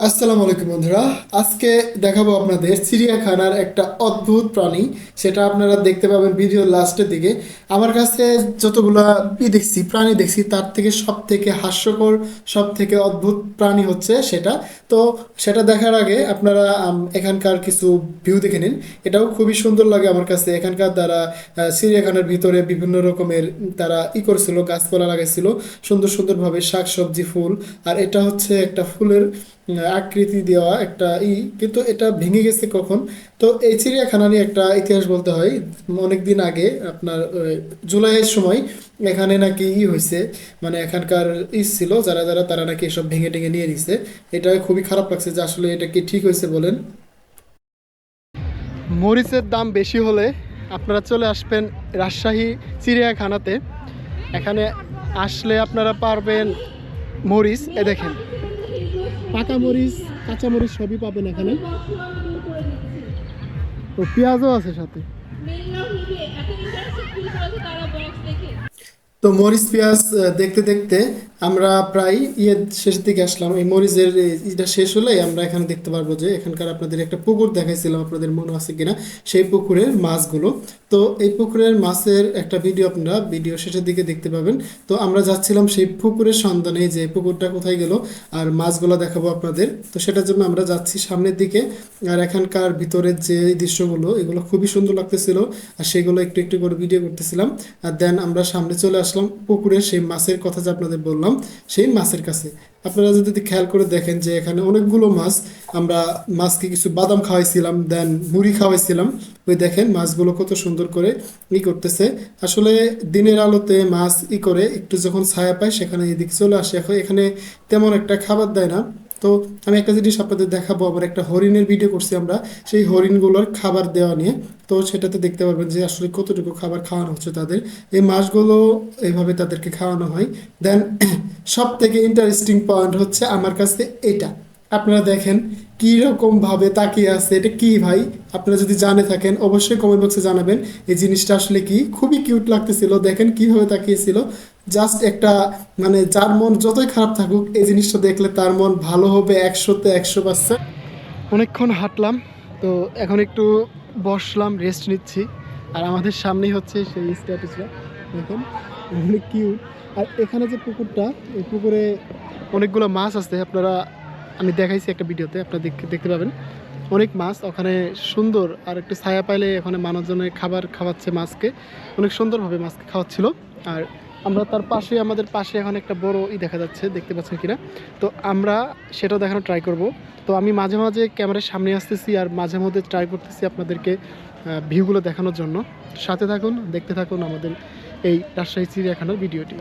আসসালামু আলাইকুম বন্ধুরা। আজকে দেখাবো আপনাদের চিড়িয়াখানার একটা অদ্ভুত প্রাণী। সেটা আপনারা দেখতে পাবেন ভিডিওর লাস্টের দিকে। আমার কাছে যতগুলা দেখছি প্রাণী দেখছি, তার থেকে সব থেকে হাস্যকর, সব থেকে অদ্ভুত প্রাণী হচ্ছে সেটা। তো সেটা দেখার আগে আপনারা এখানকার কিছু ভিউ দেখে নিন। এটাও খুবই সুন্দর লাগে আমার কাছে। এখানকার দ্বারা চিড়িয়াখানার ভিতরে বিভিন্ন রকমের তারা করেছিল, গাছপালা লাগাইছিল সুন্দর সুন্দরভাবে, শাক সবজি ফুল। আর এটা হচ্ছে একটা ফুলের আকৃতি দেওয়া একটা কিন্তু এটা ভেঙে গেছে কখন। তো এই চিড়িয়াখানা নিয়ে একটা ইতিহাস বলতে হয়। অনেক দিন আগে আপনার জুলাইয়ের সময় এখানে নাকি হয়েছে, মানে এখানকার ছিল যারা যারা তারা নাকি এসব ভেঙে টেঙে নিয়ে নিছে। এটা খুবই খারাপ লাগছে যে আসলে এটা কি ঠিক হয়েছে বলেন। মরিচের দাম বেশি হলে আপনারা চলে আসবেন রাজশাহী চিড়িয়াখানাতে। এখানে আসলে আপনারা পারবেন মরিচ, দেখেন পাকা মরিচ, কাঁচা মরিচ সবই পাবেন এখানে। তো পেঁয়াজও আছে সাথে। তো মরিচ পেঁয়াজ দেখতে দেখতে আমরা প্রায় শেষের দিকে আসলাম। এই মরিচের এটা শেষ হলেই আমরা এখানে দেখতে পারবো যে এখানকার আপনাদের একটা পুকুর দেখাইছিলাম, আপনাদের মনে আছে কিনা, সেই পুকুরের মাছগুলো। তো এই পুকুরের মাছের একটা ভিডিও আপনারা ভিডিও শেষের দিকে দেখতে পাবেন। তো আমরা যাচ্ছিলাম সেই পুকুরের সন্ধানে, যে পুকুরটা কোথায় গেল আর মাছগুলো দেখাবো আপনাদের। তো সেটার জন্য আমরা যাচ্ছি সামনের দিকে। আর এখানকার ভিতরের যে দৃশ্যগুলো, এগুলো খুবই সুন্দর লাগতেছিল। আর সেগুলো একটু একটু করে ভিডিও করতেছিলাম। আর দেন আমরা সামনে চলে আসলাম পুকুরের সেই মাছের কথা যে আপনাদের বললাম, সেই মাছের কাছে। আপনারা যদি খেয়াল করে দেখেন যে এখানে অনেকগুলো মাছ। আমরা মাছকে কিছু বাদাম খাওয়াইছিলাম, দেন মুড়ি খাওয়াইছিলাম। ওই দেখেন মাছগুলো কত সুন্দর করে করতেছে। আসলে দিনের আলোতে মাছ করে একটু যখন ছায়া পায় সেখানে এদিকে চলে আসে। এখন এখানে তেমন একটা খাবার দেয় না। তো আমি একটা জিনিস আপনাদের দেখাবো, আবার একটা হরিণের ভিডিও করছি আমরা, সেই হরিণগুলোর খাবার দেওয়া নিয়ে। তো সেটাতে দেখতে পারবেন যে আসলে কতটুকু খাবার খাওয়ানো হচ্ছে তাদের। এই মাছগুলো এইভাবে তাদেরকে খাওয়ানো হয়। দেন সব থেকে ইন্টারেস্টিং পয়েন্ট হচ্ছে আমার কাছে এটা। আপনারা দেখেন কি রকম ভাবে তাকিয়ে আছে, এটা কি ভাই? আপনারা যদি জানে থাকেন অবশ্যই কমেন্ট বক্সে জানাবেন এই জিনিসটা আসলে কি। খুবই কিউট লাগতেছিল, দেখেন কিভাবে তাকিয়েছিল। জাস্ট একটা, মানে যার মন যতই খারাপ থাকুক এই জিনিসটা দেখলে তার মন ভালো হবে 100-তে 100%। অনেকক্ষণ হাঁটলাম, তো এখন একটু বসলাম, রেস্ট নিচ্ছি। আর আমাদের সামনেই হচ্ছে সেই স্ট্যাচুটা, দেখুন অনেক কিউট। আর এখানে যে পুকুরটা, এই পুকুরে অনেকগুলো মাছ আছে। আপনারা, আমি দেখাইছি একটা ভিডিওতে, আপনারা দেখতে পাবেন অনেক মাছ ওখানে। সুন্দর, আর একটু ছায়া পাইলে ওখানে মানুষজনের খাবার খাওয়াচ্ছে মাছকে, অনেক সুন্দরভাবে মাছকে খাওয়াচ্ছিল। আর আমরা তার পাশে, আমাদের পাশে এখন একটা বড় দেখা যাচ্ছে, দেখতে পাচ্ছেন কিনা। তো আমরা সেটা দেখানোর ট্রাই করব। তো আমি মাঝে মাঝে ক্যামেরার সামনে আসতেছি আর মাঝে মধ্যে ট্রাই করতেছি আপনাদেরকে ভিউগুলো দেখানোর জন্য। সাথে থাকুন, দেখতে থাকুন আমাদের এই রাজশাহী চিড়িয়াখানার ভিডিওটি।